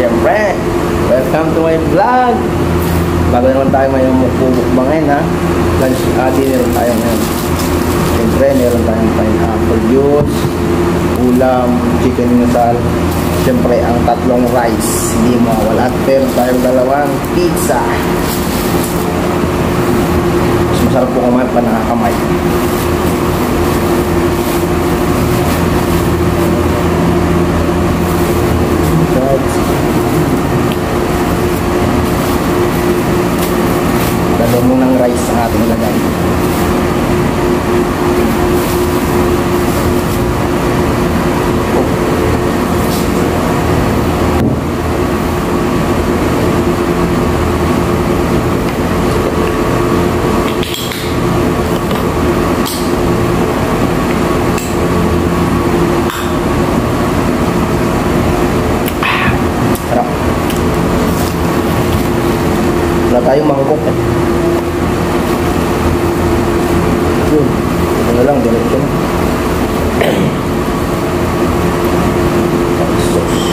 Siyempre, welcome to my vlog. Bago naman tayo mayroong mukbangin ha. Lunch, dinner tayo ngayon. Siyempre, meron tayong pineapple juice, ulam, chicken inasal. Siyempre, ang tatlong rice, hindi mawala. At meron tayong dalawang pizza. Mas masarap po kumain pa nakakamay. Dalawa munang rice ang ating lagay. Wala tayong mangkok eh. Yun. Ito na lang, diretso na. Sauce.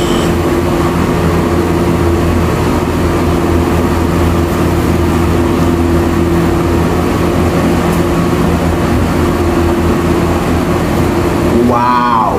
Wow!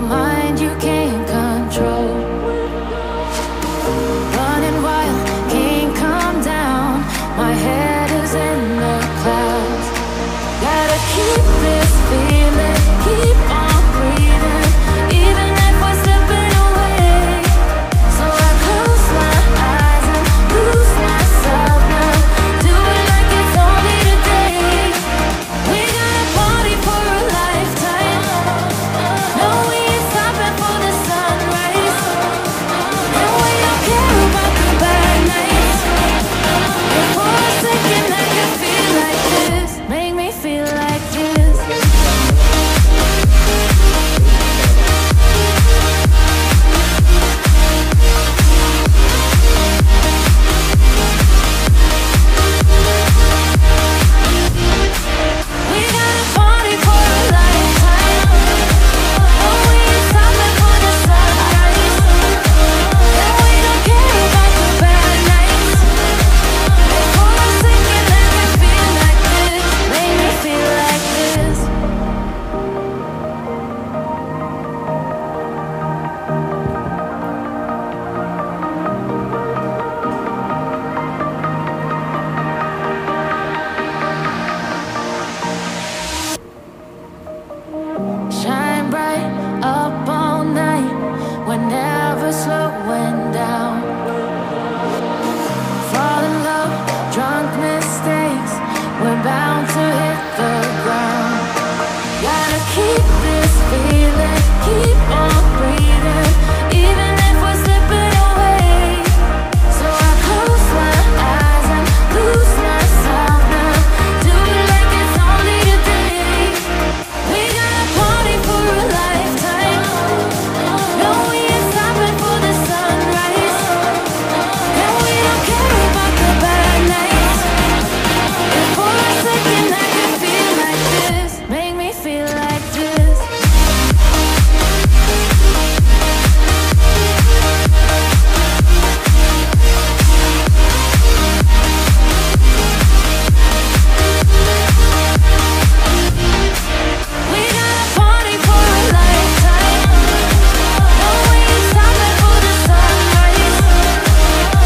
mind you can't control. Running wild, can't calm down. My head is in the clouds. Gotta keep this feeling, keep on breathing, even if we're slipping away. So I close my eyes and lose myself now. Do it like it's only today. We got a party for a lifetime. No, we ain't stopping for the sunrise. And we don't care about the bad nights. And for a second I can feel like this. Make me feel like this. We got a party for a lifetime. No, we ain't stopping for the sunrise. And we don't care about the bad nights. And for a second I can feel like this. Make me feel like this. Shine bright up all night. We're never slowing down. Fall in love, drunk mistakes. We're bound to hit the ground. Gotta keep this feeling, keep on breathing, even if we're slipping away. So I close my eyes and lose myself now. Do it like it's only today. We got a party for a lifetime. No, we ain't stopping for the sunrise. And we don't care about the bad nights. And for a second I can feel like this. Make me feel like this. We got a party for a lifetime. No, we ain't stopping for the sunrise.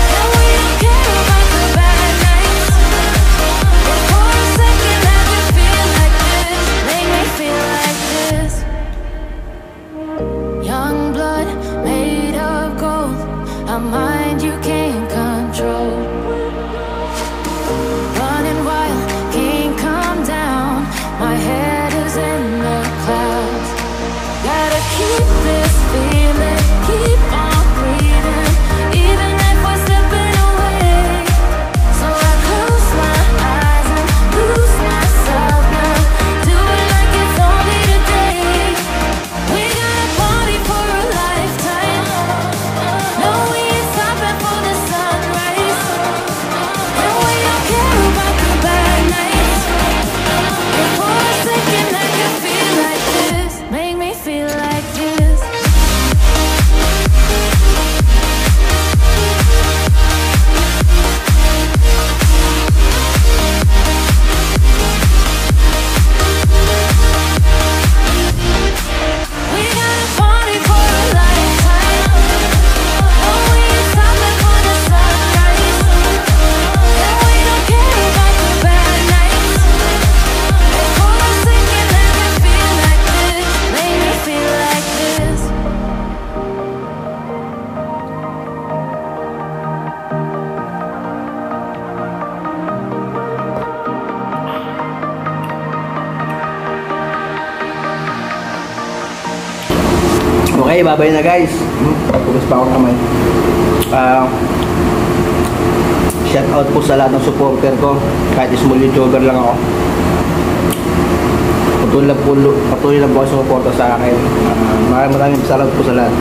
And we don't care about the bad nights. And for a second I can feel like this. Make me feel like this. Young blood made of gold, a mind you can't control. Running wild, can't calm down. My head is in the clouds. Gotta keep this feeling, keep on breathing, even if we're slipping away. So I close my eyes and lose myself now. Do it like it's only today. We got a party for a lifetime. No, we ain't stopping for the sunrise. And we don't care about the bad nights. And for a second I can feel like this. Make me feel like this. We got a party for a lifetime. No, we ain't stopping for the sunrise. And we don't care about the bad nights. And for a second I can feel like this. Make me feel like this. Okay, babay na guys. Pugas pa ako kamay. Shout out po sa lahat ng supporter ko. Kahit small YouTuber lang ako. Patuloy lang po kayo sumuporta sa akin. Maraming salamat po sa lahat.